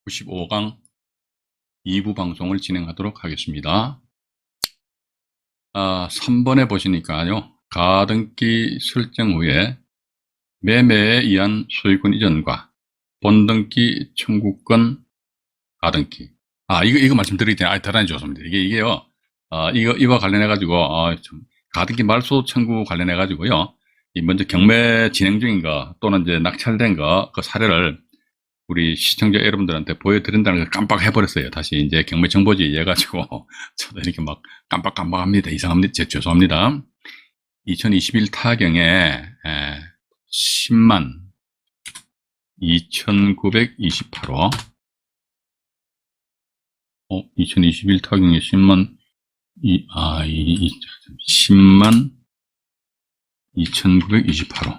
95강 2부 방송을 진행하도록 하겠습니다. 3번에 보시니까요. 가등기 설정 후에 매매에 의한 소유권 이전과 본등기 청구권 가등기. 이거 말씀드리기 때문에 대단히 좋습니다. 이게요. 이와 관련해가지고, 가등기 말소 청구 관련해가지고요. 먼저 경매 진행 중인 거 또는 이제 낙찰된 거, 그 사례를 우리 시청자 여러분들한테 보여드린다는 걸 깜빡해버렸어요. 다시 이제 경매 정보지 해가지고 저도 이렇게 막 깜빡합니다. 이상합니다. 죄송합니다. 2021 타경에 10만 2,928호 2021 타경에 10만 10만 2,928호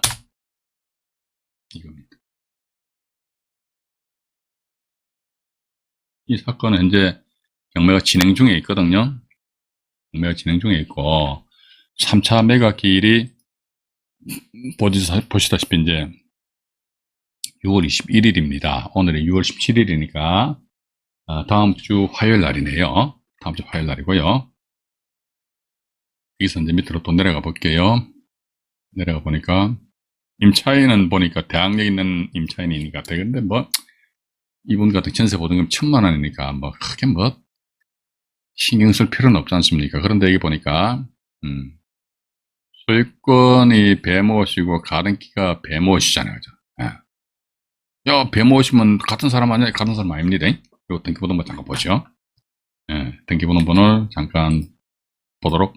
이겁니다. 이 사건은 현재 경매가 진행 중에 있거든요. 경매가 진행 중에 있고 3차 매각기일이 보시다시피 이제 6월 21일입니다. 오늘이 6월 17일이니까 다음 주 화요일 날이네요. 다음 주 화요일 날이고요. 여기서 이제 밑으로 또 내려가 볼게요. 내려가 보니까 임차인은 보니까 대학에 있는 임차인이니까 되겠는데 이분 같은 전세 보증금 1,000만 원이니까 크게 신경 쓸 필요는 없지 않습니까? 그런데 여기 보니까 소유권이 배모시고 가등기가 배모시잖아요. 그죠? 야, 배모시면 같은 사람 아니야? 같은 사람 아닙니다. 요 등기부등본 잠깐 보시죠. 등기부등본을 잠깐 보도록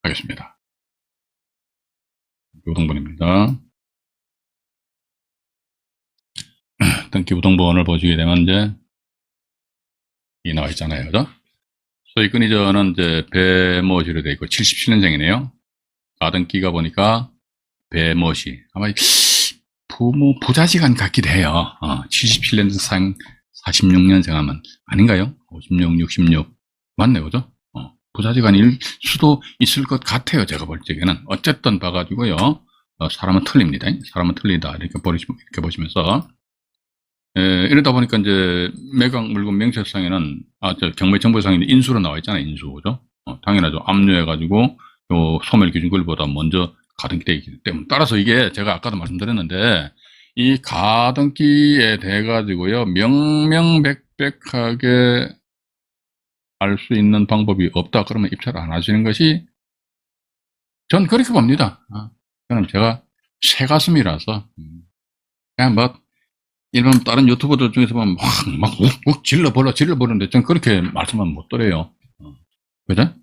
하겠습니다. 등기부등본입니다. 등기부등본을 보시게 되면 이제 이 나와 있잖아요. 그죠? 소유권 이전은 이제 배모시로 되어 있고 77년생이네요. 가등기가 보니까 배모시. 아마 부자지간 같기도 해요. 77년생 46년생 하면 아닌가요? 56, 66 맞네요. 그죠? 부자지간일 수도 있을 것 같아요. 제가 볼 적에는. 어쨌든 봐가지고요. 사람은 틀립니다. 사람은 틀리다. 이렇게 보시면서 이러다 보니까 이제 매각 물건 명세상에는 경매 정보상에 인수로 나와 있잖아요. 인수. 그죠? 당연하죠. 압류해가지고 요 소멸 기준권보다 먼저 가등기 되어 있기 때문에 따라서 이게 제가 아까도 말씀드렸는데 이 가등기에 대해 가지고요 명명백백하게 알 수 있는 방법이 없다 그러면 입찰을 안 하시는 것이 전 그렇게 봅니다. 저는 제가 새가슴이라서 그냥 일반 다른 유튜버들 중에서 보면 막 질러버리는데 전 그렇게 말씀은 못 드려요. 그죠?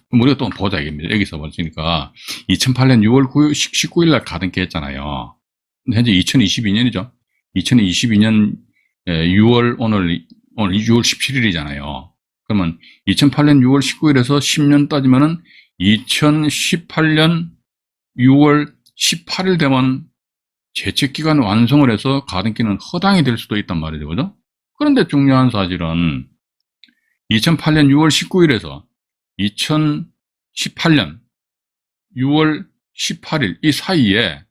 우리가 또 보자 이겁니다. 여기서 보시니까 2008년 6월 19일 날 가등기 했잖아요. 현재 2022년이죠. 2022년 6월 오늘 6월 17일이잖아요. 그러면 2008년 6월 19일에서 10년 따지면은 2018년 6월 18일 되면 제척기간 완성을 해서 가등기는 허당이 될 수도 있단 말이죠. 그죠? 그런데 중요한 사실은 2008년 6월 19일에서 2018년 6월 18일 이 사이에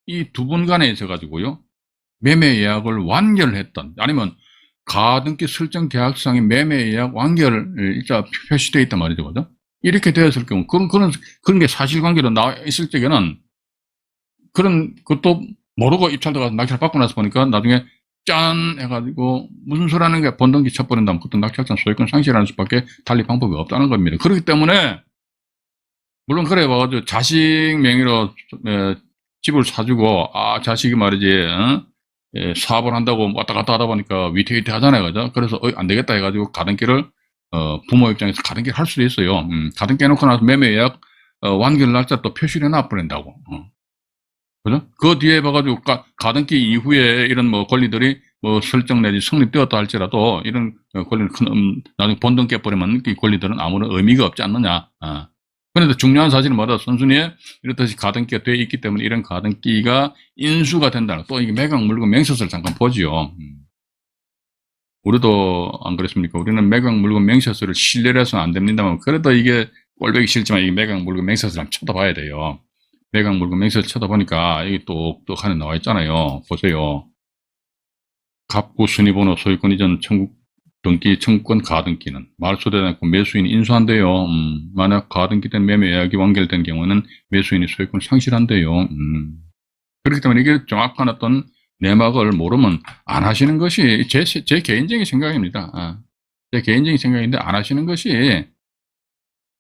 이 두 분 간에 있어가지고요 매매 예약을 완결했던 아니면 가등기 설정 계약상의 매매 예약 완결 일자 표시되어 있단 말이죠. 그죠? 이렇게 되었을 경우 그런 게 사실관계로 나와 있을 적에는 그런 것도 모르고 입찰도 낙찰 받고 나서 보니까 나중에 짠 해가지고 무슨 소리 하는 게 본등기 쳐버린다면 그것도 낙찰상 소유권 상실하는 수밖에 달리 방법이 없다는 겁니다. 그렇기 때문에 물론 그래 봐가지고 자식 명의로 집을 사주고 자식이 말이지 사업을 한다고 왔다 갔다 하다 보니까 위태위태 하잖아요. 그죠? 그래서 안 되겠다 해가지고 가등기를 부모 입장에서 가등기를 할 수도 있어요. 가등기 해놓고 나서 매매 예약 완결 날짜 또 표시를 해놔버린다고. 그죠? 그 뒤에 봐가지고 가등기 이후에 이런 권리들이 설정 내지 성립되었다 할지라도 이런 권리는 나중에 본등 깨버리면 이 권리들은 아무런 의미가 없지 않느냐. 그런데 중요한 사실은 뭐다? 선순위에 이렇듯이 가등기가 되어 있기 때문에 이런 가등기가 인수가 된다는 또 이게 매각 물건 명세서를 잠깐 보지요. 우리도 안 그랬습니까? 우리는 매각 물건 명세서를 신뢰를 해서는 안 됩니다만 그래도 이게 꼴보기 싫지만 이게 매각 물건 명세서를 한번 쳐다봐야 돼요. 매각 물건 명세서 쳐다보니까 여기 똑똑하게 나와 있잖아요. 보세요. 갑구 순위번호 소유권 이전 등기 청구권 가등기는 말소되지 않고 매수인이 인수한대요. 만약 가등기된 매매 예약이 완결된 경우는 매수인이 소유권 상실한대요. 그렇기 때문에 이게 정확한 어떤 내막을 모르면 안 하시는 것이 제 개인적인 생각입니다. 제 개인적인 생각인데 안 하시는 것이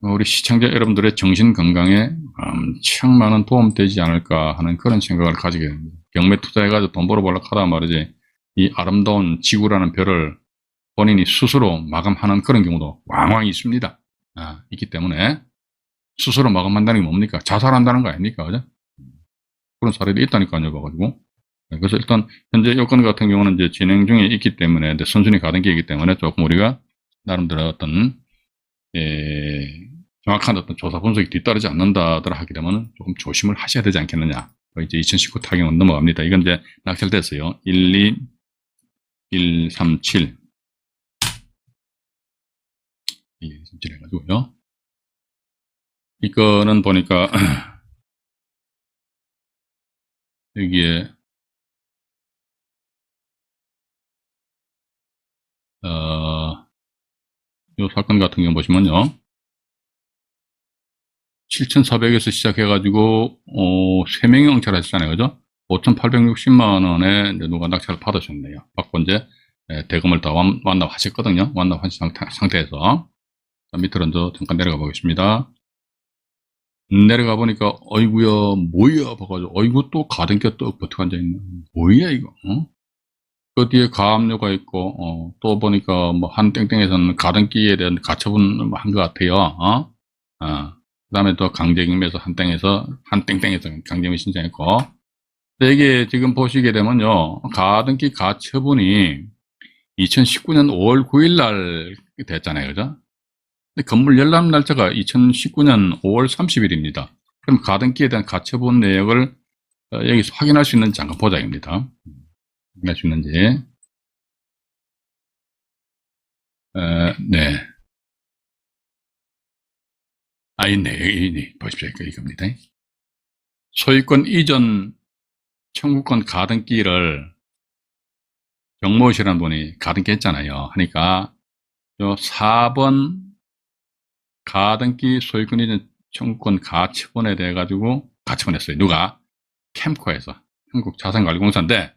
우리 시청자 여러분들의 정신 건강에 엄청 많은 도움 되지 않을까 하는 그런 생각을 가지게 됩니다. 경매 투자해가지고 돈 벌어보려고 하다 말이지 이 아름다운 지구라는 별을 본인이 스스로 마감하는 그런 경우도 왕왕 있습니다. 있기 때문에 스스로 마감한다는 게 뭡니까? 자살한다는 거 아닙니까? 그죠? 그런 사례도 있다니까요. 봐가지고. 그래서 일단 현재 요건 같은 경우는 이제 진행 중에 있기 때문에 선순위 가등기이기 때문에 조금 우리가 나름대로 어떤 정확한 어떤 조사 분석이 뒤따르지 않는다더라 하게 되면 조금 조심을 하셔야 되지 않겠느냐. 이제 2019 타경은 넘어갑니다. 이건 이제 낙찰됐어요. 12, 137. 137 해가지고요. 이거는 보니까, 여기에, 요 사건 같은 경우 보시면요. 7,400에서 시작해가지고, 3명이 응찰하셨잖아요. 그죠? 5,860만원에 누가 낙찰을 받으셨네요. 받고 이제, 대금을 다 완납하셨거든요. 완납하신 상태에서. 밑으로 이제 잠깐 내려가 보겠습니다. 내려가 보니까, 어이구야, 뭐야, 봐가지고, 어이구, 또 가등기가 또 버티고 앉아있네. 뭐야, 이거, 그 뒤에 가압류가 있고, 또 보니까, 뭐, 한 땡땡에서는 가등기에 대한 가처분 한 것 같아요, 그 다음에 또 강제징매에서 한 땡에서 강제징매 신청했고, 근데 이게 지금 보시게 되면요, 가등기 가처분이 2019년 5월 9일 날 됐잖아요, 그죠? 근데 건물 열람 날짜가 2019년 5월 30일입니다. 그럼 가등기에 대한 가처분 내역을 여기서 확인할 수 있는지 잠깐 보자입니다. 확인할 수 있는지. 네. 있네. 보십시오. 이겁니다. 소유권 이전 청구권 가등기를 정모 씨라는 분이 가등기 했잖아요. 하니까, 요 4번 가등기 소유권 이전 청구권 가처분에 대해 가지고 가처분했어요. 누가? 캠코에서. 한국자산관리공사인데,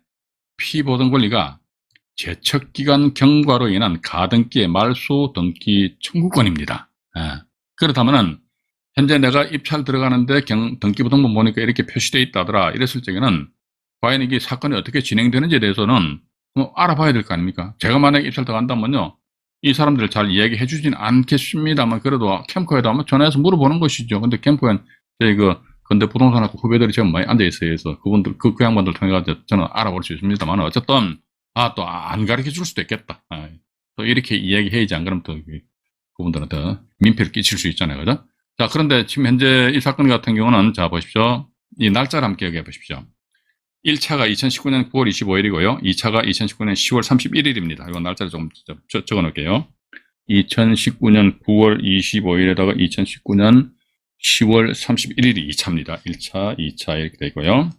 피보등 권리가 제척기간 경과로 인한 가등기의 말소 등기 청구권입니다. 그렇다면은, 현재 내가 입찰 들어가는데 등기부등본 보니까 이렇게 표시되어 있다더라. 이랬을 적에는, 과연 이게 사건이 어떻게 진행되는지에 대해서는 알아봐야 될 거 아닙니까? 제가 만약에 입찰 들어간다면요, 이 사람들 잘 이야기해 주진 않겠습니다만, 그래도 캠코에도 한번 전화해서 물어보는 것이죠. 근데 캠코엔 저희 근대 부동산학과 후배들이 지금 많이 앉아있어요. 그래서 그분들, 그 양반들 통해서 저는 알아볼 수 있습니다만, 어쨌든, 또 안 가르쳐 줄 수도 있겠다. 또 이렇게 이야기해야지, 안 그러면 또 그분들한테 민폐를 끼칠 수 있잖아요. 그죠? 자, 그런데 지금 현재 이 사건 같은 경우는, 자, 보십시오. 이 날짜를 함께 기억해 보십시오. 1차가 2019년 9월 25일이고요. 2차가 2019년 10월 31일입니다. 이건 날짜를 좀 적어 놓을게요. 2019년 9월 25일에다가 2019년 10월 31일이 2차입니다. 1차, 2차 이렇게 되고요.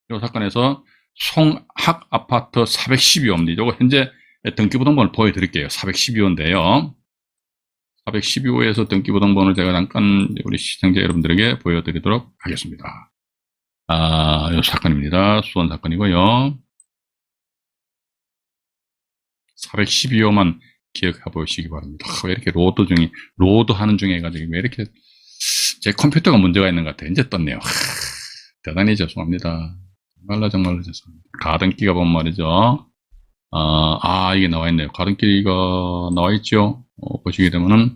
이 사건에서 송학 아파트 412호입니다. 이거 현재 등기부등본을 보여드릴게요. 412호인데요. 412호에서 등기부등본을 제가 잠깐 우리 시청자 여러분들에게 보여드리도록 하겠습니다. 이 사건입니다. 수원 사건이고요. 412호만 기억해 보시기 바랍니다. 왜 이렇게 로드하는 중에 해가지고 왜 이렇게 제 컴퓨터가 문제가 있는 것 같아요. 이제 떴네요. 대단히 죄송합니다. 정말로 죄송합니다. 가등기가 보면 말이죠. 이게 나와 있네요. 가등기가 나와 있죠. 보시게 되면은,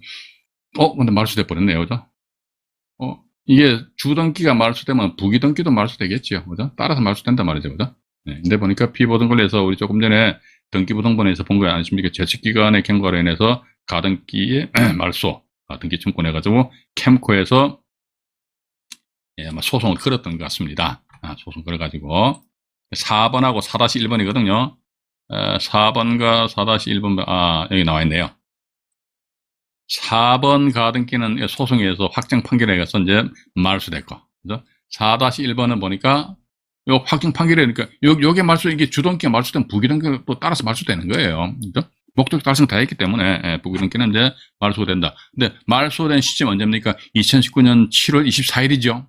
근데 말소돼 버렸네요. 그죠? 이게 주등기가 말소되면 부기등기도 말소되겠죠. 그죠? 따라서 말소된단 말이죠. 그죠? 네, 근데 보니까 피보등권에서 우리 조금 전에 등기부등본에서 본 거 아니십니까? 제측기간의 경과로 인해서 가등기의 말소, 등기 청구해가지고 캠코에서 아마 소송을 걸었던 것 같습니다. 소송 걸어가지고 4번하고 4-1번이거든요. 4번과 4-1번, 여기 나와 있네요. 4번 가등기는 소송에서 확정 판결에 가서 이제 말소됐고, 그죠? 4-1번은 보니까 요 확정 판결이니까 요게 말소, 이게 주동기가 말소되면 부기동기가 또 따라서 말소되는 거예요. 그죠? 목적 달성 다 했기 때문에, 예, 부기동기는 이제 말소된다. 근데 말소된 시점 언제입니까? 2019년 7월 24일이죠.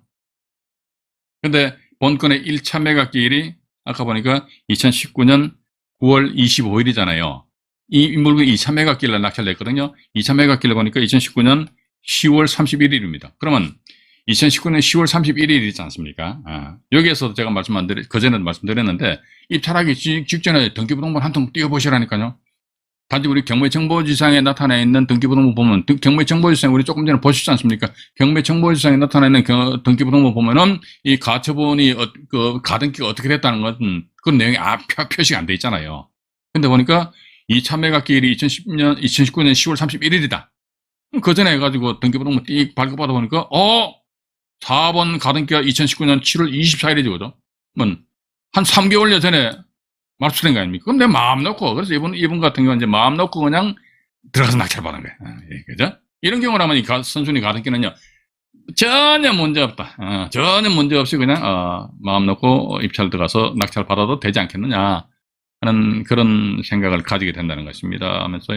근데 본건의 1차 매각기일이 아까 보니까 2019년 9월 25일이잖아요. 이 물건이 2차 매각기일날 낙찰됐거든요. 2차 매각기일을 보니까 2019년 10월 31일입니다. 그러면 2019년 10월 31일이지 않습니까? 여기에서 제가 그전에도 말씀드렸는데, 입찰하기 직전에 등기부등본 한 통 띄워보시라니까요. 단지 우리 경매정보지상에 나타나 있는 등기부등본 보면, 경매정보지상 우리 조금 전에 보셨지 않습니까? 경매정보지상에 나타나 있는 등기부등본 보면은 이 가처분이 그 가등기가 어떻게 됐다는 것은 그 내용이 표시가 안 돼 있잖아요. 근데 보니까 2차 매각기일이 2019년 10월 31일이다. 그 전에 해가지고 등기부등본 띡 발급받아 보니까 4번 가등기가 2019년 7월 24일이죠, 그죠? 한 3개월여 전에 말소된 거 아닙니까? 그럼 내 마음 놓고, 그래서 이분 같은 경우는 이제 마음 놓고 그냥 들어가서 낙찰받은 거예요. 그죠? 이런 경우라면 이 선순위 가등기는요, 전혀 문제 없다. 전혀 문제 없이 그냥, 마음 놓고 입찰 들어가서 낙찰 받아도 되지 않겠느냐 하는 그런 생각을 가지게 된다는 것입니다. 하면서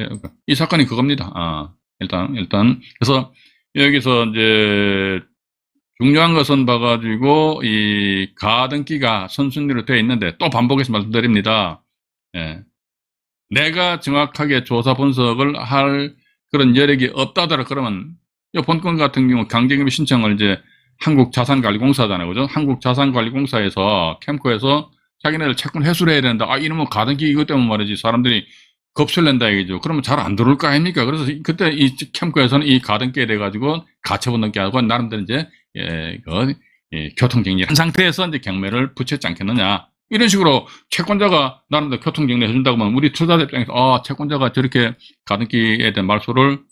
이 사건이 그겁니다. 일단, 그래서 여기서 이제 중요한 것은 봐가지고 이 가등기가 선순위로 되어 있는데, 또 반복해서 말씀드립니다. 예. 내가 정확하게 조사 분석을 할 그런 여력이 없다더라 그러면, 이 본건 같은 경우 강제금융 신청을 이제 한국자산관리공사잖아요, 그죠? 한국자산관리공사에서 캠코에서 자기네들 채권 회수를 해야 된다. 이놈의 가등기 이것 때문에 말이지 사람들이 겁을 낸다 얘기죠. 그러면 잘 안 들어올 거 아닙니까? 그래서 그때 이 캠코에서는 이 가등기에 대해 가지고 가처분 등기 하고 나름대로 이제 교통정리 한 상태에서 이제 경매를 붙였지 않겠느냐. 이런 식으로 채권자가 나름대로 교통정리 해준다고 하면 우리 투자자 입장에서 채권자가 저렇게 가등기에 대한 말소를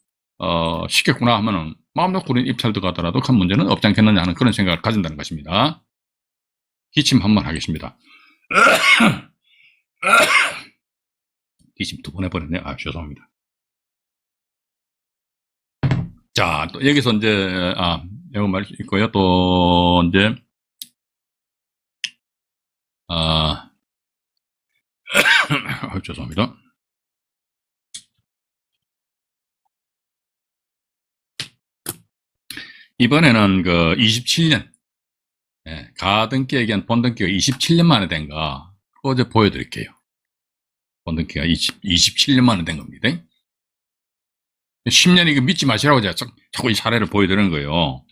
시켰구나 하면은 마음 놓고 우리 입찰 들어가더라도 큰 문제는 없지 않겠느냐 하는 그런 생각을 가진다는 것입니다. 기침 한 번 하겠습니다. 기침 2번 해버렸네요. 죄송합니다. 자, 또 여기서 이제 이거 말 있고요. 또 이제 죄송합니다. 이번에는 그 27년 가등기에 의한 본등기가 27년 만에 된 거 어제 보여드릴게요. 본등기가 27년 만에 된 겁니다. 10년 이거 믿지 마시라고 제가 자꾸 이 사례를 보여드리는 거예요.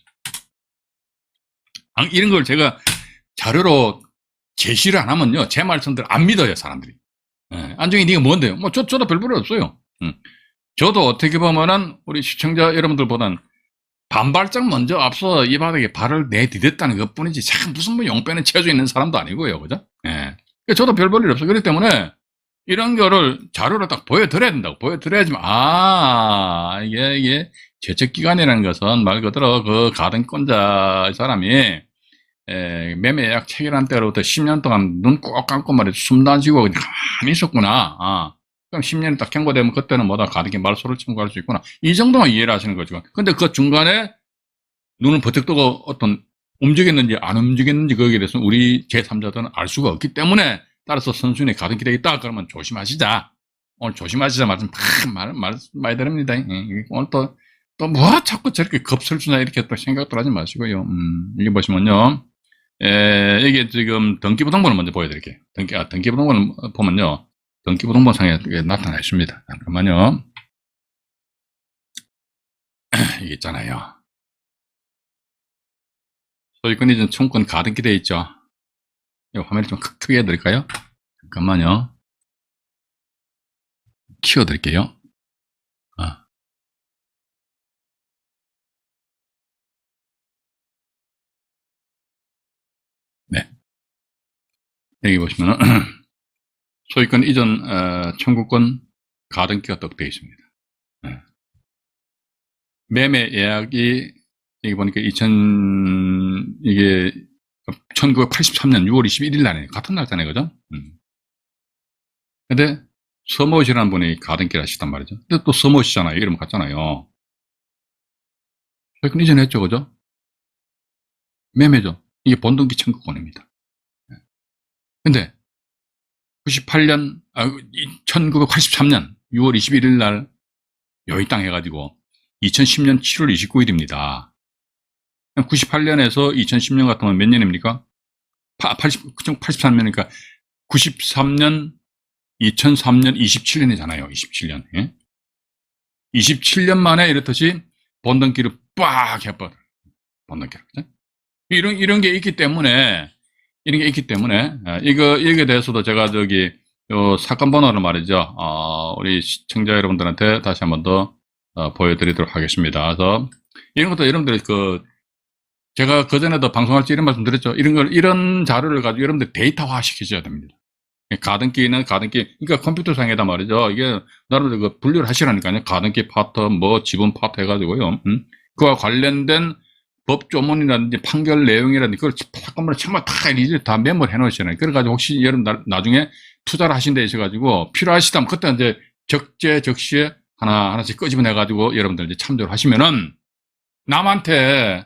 이런 걸 제가 자료로 제시를 안 하면요, 제 말씀들 안 믿어요, 사람들이. 안정이 네가 뭔데요? 저도 별 볼일 없어요. 저도 어떻게 보면은 우리 시청자 여러분들보단 반발짝 먼저 앞서 이 바닥에 발을 내디뎠다는 것 뿐이지, 참 무슨 용 빼는 체조 있는 사람도 아니고요, 그죠? 저도 별 볼일 없어요. 그렇기 때문에 이런 거를 자료로 딱 보여드려야 된다고. 보여드려야지만, 이게 제척기간이라는 것은 말 그대로 그 가등권자 사람이 매매약 체결한 때로부터 10년 동안 눈 꼭 감고 말이죠. 숨도 안 쉬고 그냥 가만히 있었구나. 그럼 10년이 딱 경과되면 그때는 뭐다 가등기 말소를 청구할 수 있구나. 이 정도만 이해를 하시는 거죠. 근데 그 중간에 눈을 버뜩 뜨고 어떤 움직였는지 안 움직였는지 거기에 대해서 우리 제3자들은 알 수가 없기 때문에, 따라서 선순위에 가등기 되어 있다 그러면 조심하시자. 오늘 조심하시자 말씀 많이 드립니다. 오늘 또 뭐 자꾸 저렇게 겁을 주나 이렇게 또 생각도 하지 마시고요. 여기 보시면요. 이게 지금 등기부등본을 먼저 보여드릴게요. 등기부등본을 보면요. 등기부등본상에 나타나 있습니다. 잠깐만요. 이게 있잖아요. 소유권 이전 청구권 가등기 되어 있죠. 이 화면을 좀 크게 해드릴까요? 잠깐만요. 키워드릴게요. 네. 여기 보시면 소유권 이전 청구권 가등기가 딱 되어 있습니다. 매매 예약이 여기 보니까 이게 1983년 6월 21일 날에 같은 날짜네, 그죠? 근데 서모시라는 분이 가등기를 하시단 말이죠. 근데 또 서모시잖아요. 이름 같잖아요. 소유권 이전했죠, 그죠? 매매죠. 이게 본등기 청구권입니다. 근데 1983년 6월 21일 날 여의 땅 해가지고 2010년 7월 29일입니다. 98년에서 2010년 같으면 몇 년입니까? 83년이니까 93년, 2003년, 27년이잖아요. 27년. 예? 27년 만에 이렇듯이 번등기를 빡 해버려. 번등기를. 그죠? 이런 게 있기 때문에, 이거에 대해서도 제가 사건 번호를 말이죠. 우리 시청자 여러분들한테 다시 한번 더, 보여드리도록 하겠습니다. 그래서, 이런 것도 여러분들이 제가 그전에도 방송할 때 이런 말씀 드렸죠. 이런 자료를 가지고 여러분들 데이터화 시키셔야 됩니다. 가등기는 가등기, 그러니까 컴퓨터상에다 말이죠. 이게, 나름대로 분류를 하시라니까요. 가등기 파트, 지분 파트 해가지고요. 그와 관련된 법 조문이라든지 판결 내용이라든지 그걸 사건번호 정말 다 메모를 해 놓으시잖아요. 그래가지고 혹시 여러분 나중에 투자를 하신 데 있어가지고 필요하시다면 그때 이제 적시에 하나씩 끄집어내가지고 여러분들 이제 참조를 하시면은 남한테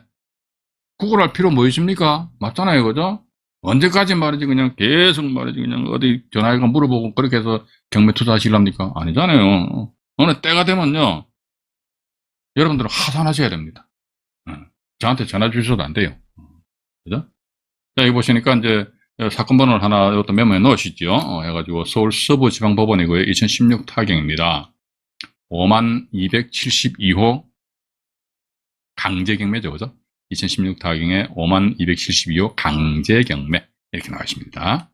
구걸할 필요 뭐 있습니까? 맞잖아요. 그죠? 언제까지 말이지 그냥 계속 말이지 그냥 어디 전화해가 물어보고 그렇게 해서 경매 투자하시랍니까? 아니잖아요. 어느 때가 되면요. 여러분들은 하산하셔야 됩니다. 저한테 전화 주셔도 안 돼요. 그죠? 자, 여기 보시니까 이제 사건 번호를 하나 이것도 메모해 놓으시죠. 해가지고 서울 서부지방법원이고요. 2016 타경입니다. 5272호 강제경매죠. 그죠? 2016 타경에 5272호 강제경매 이렇게 나와 있습니다.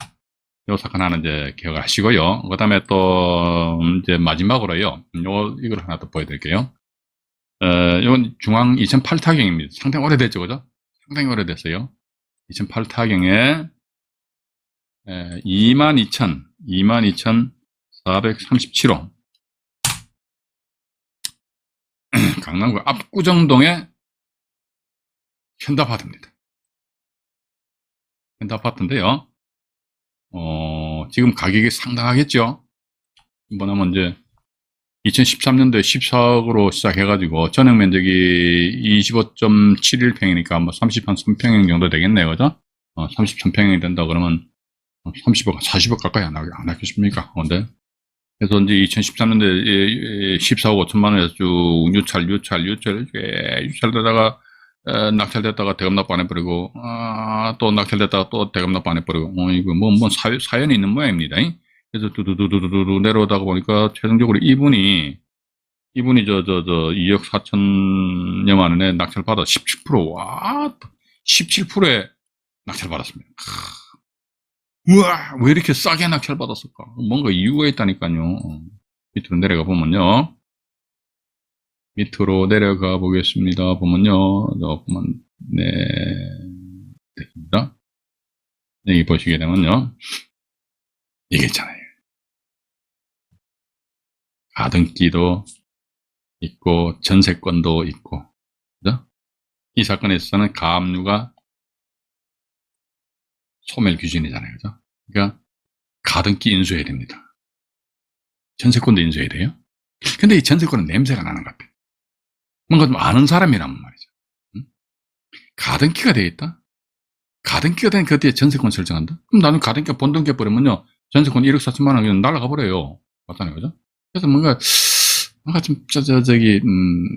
이 사건 하나 이제 기억을 하시고요. 그 다음에 또 이제 마지막으로요. 이걸 하나 더 보여드릴게요. 이건 중앙 2008 타경입니다. 상당히 오래됐죠, 그죠? 상당히 오래됐어요. 2008 타경에 22,437호 강남구 압구정동의 현대아파트입니다. 현대아파트인데요. 지금 가격이 상당하겠죠? 뭐냐면 이제 2013년도에 14억으로 시작해가지고 전용 면적이 25.71평이니까 뭐 33평형 정도 되겠네요. 그죠? 33평형이 된다 그러면 30억, 40억 가까이 안 하겠습니까? 근데 그래서 이제 2013년도에 14억 5천만 원에서 쭉 유찰되다가 낙찰됐다가 대금 납부 안 해버리고 또 낙찰됐다가 또 대금 납부 안 해버리고 이거 뭐 사연이 있는 모양입니다. 그래서 두두두두두 내려오다가 보니까 최종적으로 이분이 2억 4천여만 원에 낙찰 받아 17%, 와, 17%에 낙찰 받았습니다. 우와, 왜 이렇게 싸게 낙찰 받았을까? 뭔가 이유가 있다니까요. 밑으로 내려가 보면요. 밑으로 내려가 보겠습니다. 보면요. 네, 됐습니다. 여기 보시게 되면요. 이게 있잖아요. 가등기도 있고 전세권도 있고, 그죠? 이 사건에 있어서는 가압류가 소멸 기준이잖아요, 그죠? 그러니까 가등기 인수해야 됩니다. 전세권도 인수해야 돼요. 근데 이 전세권은 냄새가 나는 것 같아요. 뭔가 좀 아는 사람이란 말이죠. 가등기가 되어 있다? 가등기가 된 그 뒤에 전세권 설정한다? 그럼 나는 가등기가 본등기 해버리면요, 전세권 1억 4천만 원 그냥 날아가 버려요. 맞잖아요, 그죠? 그래서 뭔가 좀,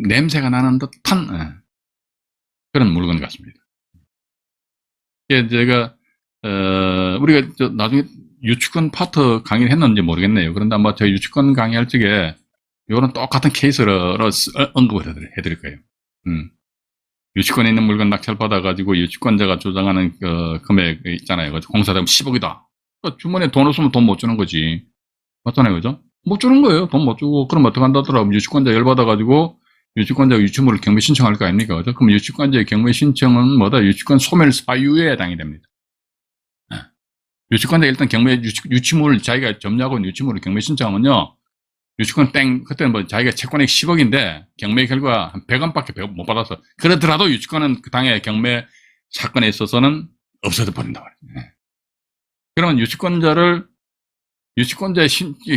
냄새가 나는 듯한, 그런 물건 같습니다. 제가, 우리가 나중에 유치권 파트 강의를 했는지 모르겠네요. 그런데 아마 제가 유치권 강의할 적에 이런 똑같은 케이스로 언급을 해드릴 거예요. 유치권에 있는 물건 낙찰받아가지고 유치권자가 주장하는 그 금액 있잖아요. 공사되면 10억이다. 그러니까 주머니에 돈 없으면 돈 못 주는 거지. 맞잖아요. 그죠? 못 주는 거예요. 돈 못 주고. 그럼 어떻게 한다더라. 유치권자 열받아가지고 유치권자가 유치물을 경매 신청할 거 아닙니까? 그죠? 그럼 유치권자의 경매 신청은 뭐다? 유치권 소멸 사유에 해당이 됩니다. 유치권자 일단 경매 유치물 자기가 점유하고 유치물을 경매 신청하면요. 유치권 그때는 뭐 자기가 채권액 10억인데 경매 결과 한 100원밖에 못 받아서 그러더라도 유치권은 그 당의 경매 사건에 있어서는 없어져 버린다 말이에요. 그러면 유치권자의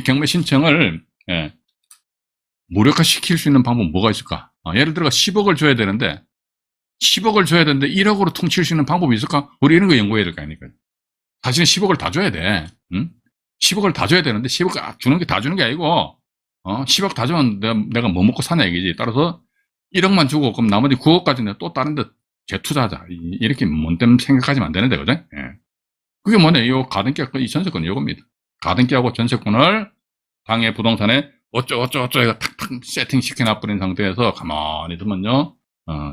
경매 신청을 무력화시킬 수 있는 방법은 뭐가 있을까? 예를 들어 10억을 줘야 되는데 1억으로 퉁칠 수 있는 방법이 있을까? 우리 이런 거 연구해야 될 거 아닙니까? 사실은 10억을 다 줘야 돼. 응? 10억을 다 줘야 되는데 10억 주는 게 다 주는 게 아니고 10억 다 주면 내가 뭐 먹고 사냐 얘기지. 따라서 1억만 주고 그럼 나머지 9억까지 내가 또 다른 데 재투자하자. 이렇게 뭔 생각하시면 안 되는데, 그죠? 예. 그게 뭐냐, 이 가등기하고 이 전세권 요겁니다. 가등기하고 전세권을 당해 부동산에 어쩌고 탁탁 세팅시켜 놔버린 상태에서 가만히 두면요,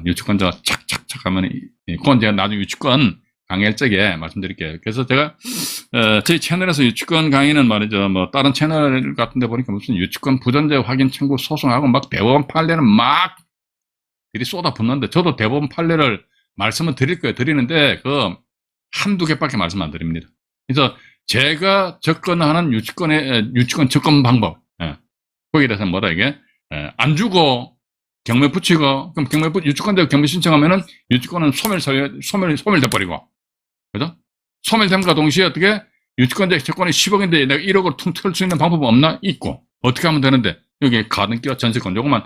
유치권자가 착착착 하면, 그건 제가 나중에 유치권 강의할 적에 말씀드릴게요. 그래서 제가, 저희 채널에서 유치권 강의는 말이죠, 뭐, 다른 채널 같은 데 보니까 무슨 유치권 부존재 확인 청구 소송하고 막 대법원 판례는 막 들이 쏟아붓는데, 저도 대법원 판례를 말씀을 드릴 거예요. 드리는데, 한두 개밖에 말씀 안 드립니다. 그래서 제가 접근하는 유치권 접근 방법, 거기에 대해서 뭐다 이게, 안 주고 경매 붙이고, 그럼 유치권자 경매 신청하면은 유치권은 소멸돼버리고, 그죠? 소멸됨과 동시에 어떻게 유치권자 채권이 10억인데 내가 1억을 퉁 털 수 있는 방법은 없나? 있고. 어떻게 하면 되는데, 여기 가등기와 전세권 요것만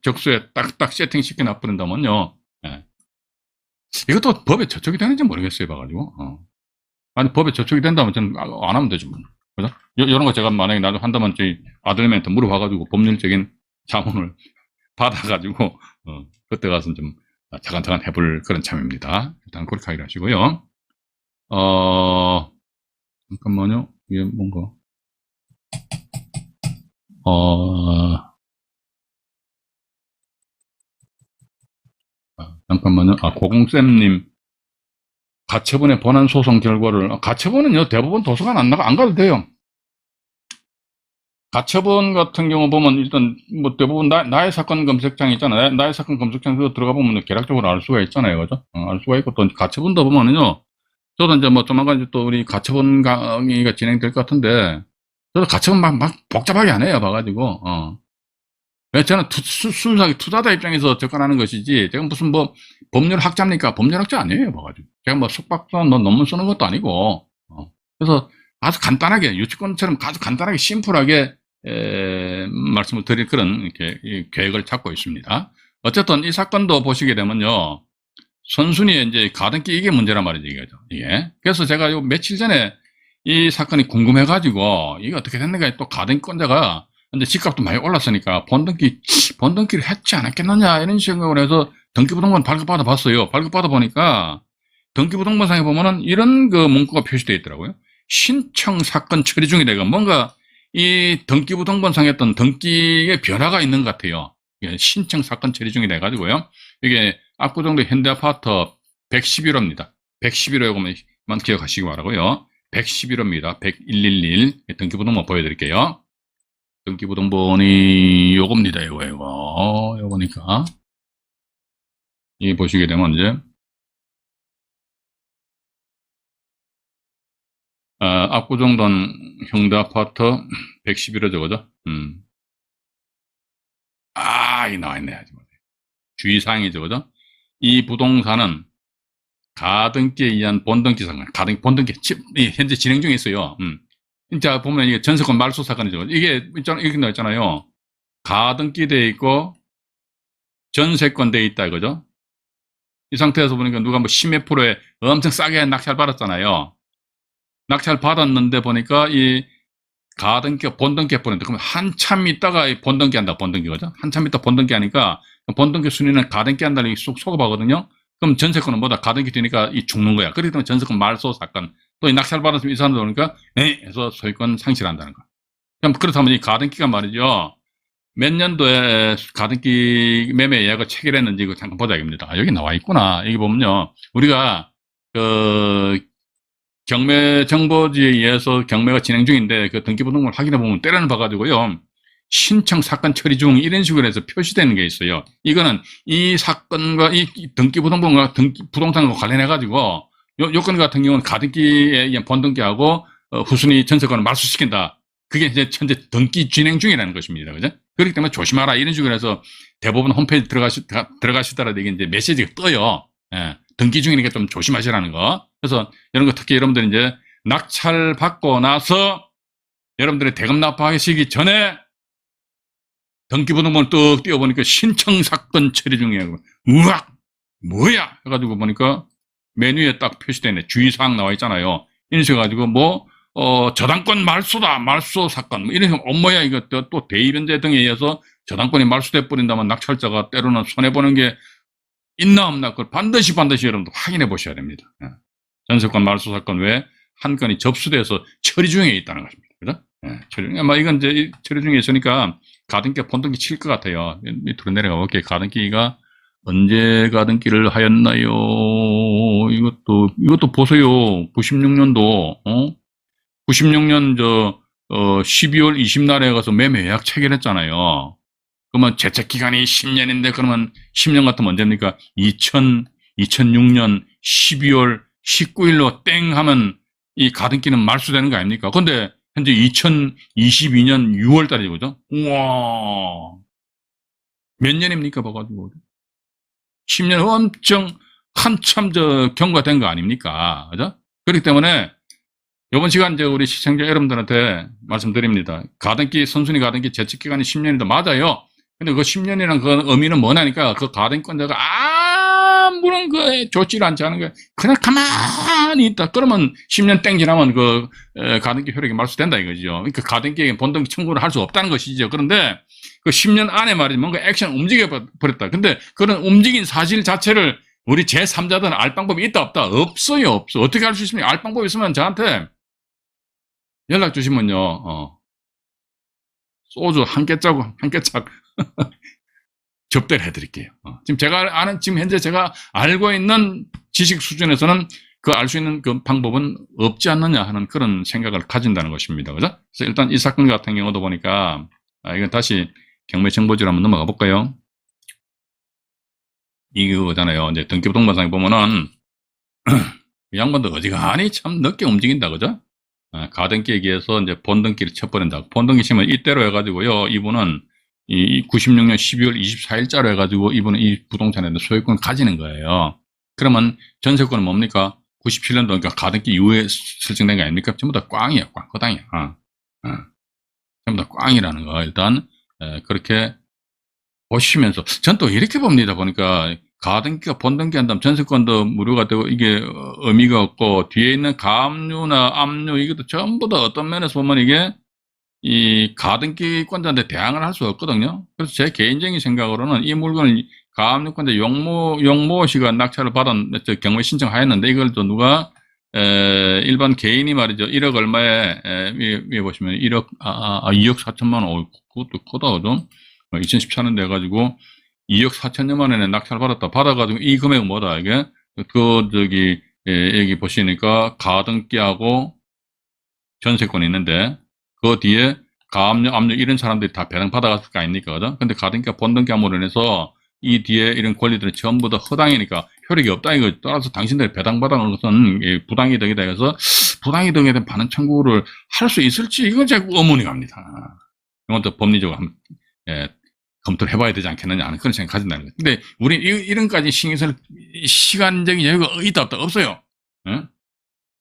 적수에 딱딱 세팅 시켜 놔버린다면요. 이것도 법에 저촉이 되는지 모르겠어요, 봐가지고. 아니, 법에 저촉이 된다면 저는 안 하면 되죠, 뭐. 그죠? 이런 거 제가 만약에 나도 한다면 저희 아들님한테 물어봐가지고 법률적인 자문을 받아가지고, 그때 가서 좀 차근차근 해볼 그런 참입니다. 일단 그렇게 하기로 하시고요. 잠깐만요. 이게 뭔가, 잠깐만요. 고공쌤님, 가처분의 본안 소송 결과를, 가처분은요, 대부분 도서관 안 가도 돼요. 가처분 같은 경우 보면 일단, 뭐 대부분 나의 사건 검색창 있잖아요. 나의 사건 검색창 그거 들어가 보면 개략적으로 알 수가 있잖아요. 그죠? 알 수가 있고, 또 가처분도 보면은요, 저도 이제 뭐 조만간 또 우리 가처분 강의가 진행될 것 같은데, 저도 가처분 막 복잡하게 안 해요. 봐가지고, 저는 순수하게 투자자 입장에서 접근하는 것이지, 제가 무슨 뭐 법률학자입니까? 법률학자 아니에요. 봐가지고. 제가 뭐 석박사 논문 쓰는 것도 아니고, 그래서 아주 간단하게, 유치권처럼 아주 간단하게, 심플하게, 말씀을 드릴 그런, 이렇게, 계획을 잡고 있습니다. 어쨌든 이 사건도 보시게 되면요, 선순위에 이제 가등기 이게 문제란 말이죠, 이거죠. 이게. 그래서 제가 요 며칠 전에 이 사건이 궁금해가지고, 이게 어떻게 됐는가, 또 가등기권자가, 근데 집값도 많이 올랐으니까 본등기를 했지 않았겠느냐 이런 생각을 해서 등기부등본 발급받아 봤어요. 발급받아 보니까 등기부등본상에 보면은 이런 그 문구가 표시되어 있더라고요. 신청 사건 처리 중이다. 뭔가 이 등기부등본상에 어떤 등기의 변화가 있는 것 같아요. 신청 사건 처리 중이다 해가지고요. 이게 압구정도 현대아파트 111호입니다. 111호만 기억하시기 바라고요. 111호입니다. 10111 등기부등본 보여드릴게요. 등기부등본이 요겁니다. 요거니까. 이 보시게 되면 이제, 압구정동 현대아파트 111호죠, 그죠? 이 나와있네. 주의사항이죠, 그죠? 이 부동산은 가등기에 의한 본등기 사건, 본등기, 현재 진행 중에 있어요. 진짜 보면 이게 전세권 말소 사건이죠. 이게 이렇게 나와 있잖아요. 가등기 돼 있고 전세권 돼 있다 이거죠. 이 상태에서 보니까 누가 뭐 10몇 프로에 엄청 싸게 낙찰 받았잖아요. 낙찰 받았는데 보니까 이 가등기가 본등기 해버렸는데, 그러면 한참 있다가 본등기 한다, 본등기 거죠. 한참 있다 본등기 하니까 본등기 순위는 가등기 한다는 게 쑥 속아가거든요. 그럼 전세권은 뭐다? 가등기 되니까 이 죽는 거야. 그렇기 때문에 전세권 말소 사건, 또 이 낙찰 받았으면 이 사람들 오니까, 해서 소유권 상실한다는 거. 그럼 그렇다면 이 가등기가 말이죠. 몇 년도에 가등기 매매 예약을 체결했는지 이거 잠깐 보자 입니다. 여기 나와 있구나. 여기 보면요. 우리가, 경매 정보지에 의해서 경매가 진행 중인데 그 등기부등본을 확인해 보면 때려는 봐가지고요. 신청 사건 처리 중 이런 식으로 해서 표시되는 게 있어요. 이거는 이 사건과 이 등기부등본과 부동산과 관련해 가지고 요건 같은 경우는 가등기에 의한 본등기하고 후순위 전세권을 말소시킨다. 그게 이제 현재 등기 진행 중이라는 것입니다. 그죠? 그렇기 때문에 조심하라 이런 식으로 해서 대법원 홈페이지 들어가시더라도 이게 이제 메시지가 떠요. 등기 중이니까 좀 조심하시라는 거. 그래서 이런 거 특히 여러분들이 이제 낙찰 받고 나서 여러분들이 대금 납부하시기 전에 등기부등본을 뚝 띄워보니까 신청 사건 처리 중이에요. 우악! 뭐야! 해가지고 보니까 메뉴에 딱 표시되어 있네. 주의사항 나와 있잖아요. 이러셔가지고 저당권 말소다, 말소 사건. 이래서 엄마야 이거 또 대의변제 등에 의해서 저당권이 말소돼 버린다면 낙찰자가 때로는 손해보는 게 있나 없나 그걸 반드시 여러분들 확인해 보셔야 됩니다. 전세권 말소 사건 외에 한 건이 접수돼서 처리 중에 있다는 것입니다. 그죠? 처리 중에. 아마 이건 이제 처리 중에 있으니까 가등기, 본등기 칠 것 같아요. 밑으로 내려가 볼게요. 가등기가 언제 가등기를 하였나요? 이것도 보세요. 96년도, 96년 12월 20날에 가서 매매 예약 체결했잖아요. 그러면 제책 기간이 10년인데 그러면 10년 같으면 언제입니까? 2006년 12월 19일로 땡 하면 이 가등기는 말소되는 거 아닙니까? 근데 현재 2022년 6월 달이죠, 그죠? 우와. 몇 년입니까, 봐가지고. 10년 엄청 한참 경과된 거 아닙니까? 그죠? 그렇기 때문에 이번 시간 이제 우리 시청자 여러분들한테 말씀드립니다. 가등기, 선순위 가등기 제책 기간이 10년이다. 맞아요. 근데 그 10년이라는 그 의미는 뭐냐니까 그 가등권자가 아무런 그 좋지를 않지 않은 거야. 그냥 가만히 있다. 그러면 10년 땡 지나면 그 가등기 효력이 말소된다 이거죠. 그러니까 가등기에 본등기 청구를 할 수 없다는 것이죠. 그런데 그 10년 안에 말이지 뭔가 액션 움직여 버렸다. 근데 그런 움직인 사실 자체를 우리 제3자들은 알 방법이 있다 없다? 없어요. 없어. 어떻게 알 수 있습니까? 알 방법이 있으면 저한테 연락 주시면요. 소주 한 깨짝 접대를 해드릴게요. 지금 현재 제가 알고 있는 지식 수준에서는 그 알 수 있는 그 방법은 없지 않느냐 하는 그런 생각을 가진다는 것입니다. 그죠? 그래서 일단 이 사건 같은 경우도 보니까, 이건 다시 경매정보지로 한번 넘어가 볼까요? 이거잖아요. 이제 등기부등본상에 보면은, 이 양반도 어지간히 참 늦게 움직인다. 그죠? 가등기에 의해서 이제 본등기를 쳐버린다. 본등기 치면 이때로 해가지고요. 이분은 이 96년 12월 24일자로 해가지고 이분은 이 부동산에 대한 소유권을 가지는 거예요. 그러면 전세권은 뭡니까? 97년도 그러니까 가등기 이후에 설정된 게 아닙니까? 전부 다 꽝이에요. 꽝. 허당이야. 전부 다 꽝이라는 거. 일단 그렇게 보시면서 전 또 이렇게 봅니다. 보니까 가등기가 본등기 한다면 전세권도 무료가 되고 이게 의미가 없고 뒤에 있는 가압류나 압류 이것도 전부 다 어떤 면에서 보면 이게 이 가등기권자한테 대항을 할 수 없거든요. 그래서 제 개인적인 생각으로는 이 물건을 가압류권자 용모 씨가 낙찰을 받은 경매 신청하였는데 이걸 또 누가 일반 개인이 말이죠. 1억 얼마에 위에 보시면 2억 4천만 원. 그것도 크다 그죠? 2014년 돼가지고 2억 4천여만 원에 낙찰을 받아가지고 이 금액은 뭐다 이게 여기 보시니까 가등기하고 전세권이 있는데 그 뒤에 가압류, 압류 이런 사람들이 다 배당 받아갔을 거 아닙니까? 그죠? 근데 가등기가 본등기 함으로 인해서 이 뒤에 이런 권리들은 전부 다 허당이니까 효력이 없다 이거. 따라서 당신들이 배당 받아가는 것은 부당이득이다 해서 부당이득에 대한 반환 청구를 할 수 있을지 이건 제 의문이 갑니다. 이것도 법리적으로 한번 검토를 해봐야 되지 않겠느냐 하는 그런 생각 가진다는 거예요. 근데 우리 이런까지 신경 쓸 시간적인 여유가 있다 없다? 없어요.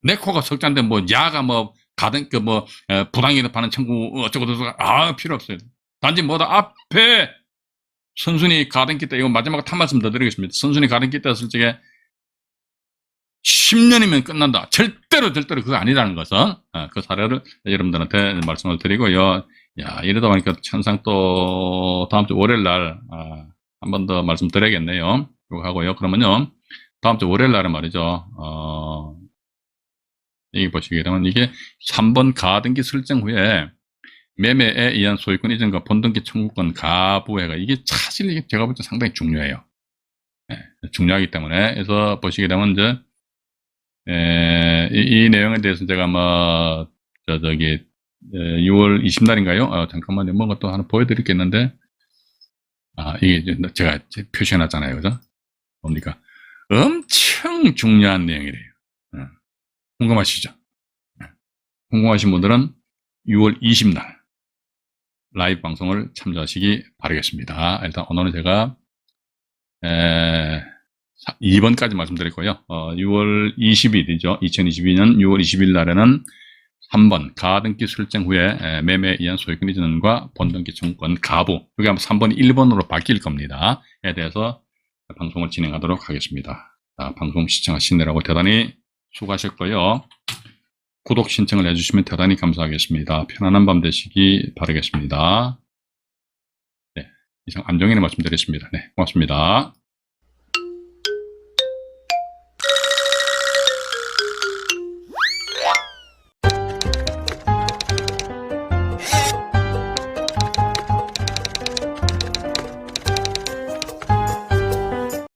내 코가 석자인데 야가 가등기 부당이득 반환 청구 어쩌고 필요 없어요. 단지 앞에 선순위 가등기 때 이거 마지막으로 한 말씀 더 드리겠습니다. 선순위 가등기 때 했을 적에 10년이면 끝난다. 절대로 그거 아니라는 것은 그 사례를 여러분들한테 말씀을 드리고요. 야, 이러다 보니까 천상 또 다음 주 월요일 날 한 번 더 말씀드려야겠네요. 이거 하고요. 그러면요. 다음 주 월요일 날은 말이죠. 여기 보시게 되면 이게 3번 가등기 설정 후에 매매에 의한 소유권 이전과 본등기 청구권 가부회가 이게 사실 제가 볼 때 상당히 중요해요. 중요하기 때문에 그래서 보시게 되면 이제 이 내용에 대해서 제가 6월 20날인가요? 잠깐만요. 뭔가 또 하나 보여드리겠는데 이게 제가 표시해놨잖아요. 그죠? 뭡니까? 엄청 중요한 내용이래요. 궁금하시죠? 궁금하신 분들은 6월 20날 라이브 방송을 참조하시기 바라겠습니다. 일단 오늘은 제가 2번까지 말씀드렸고요. 6월 20일이죠. 2022년 6월 20일 날에는 3번 가등기 설정 후에 매매에 의한 소유권 이전과 본등기 청구권 가부 여기 아마 3번이 1번으로 바뀔 겁니다. 에 대해서 방송을 진행하도록 하겠습니다. 방송 시청하시느라고 대단히 수고하셨고요. 구독 신청을 해주시면 대단히 감사하겠습니다. 편안한 밤 되시기 바라겠습니다. 네, 이상 안정현의 말씀드렸습니다. 네, 고맙습니다.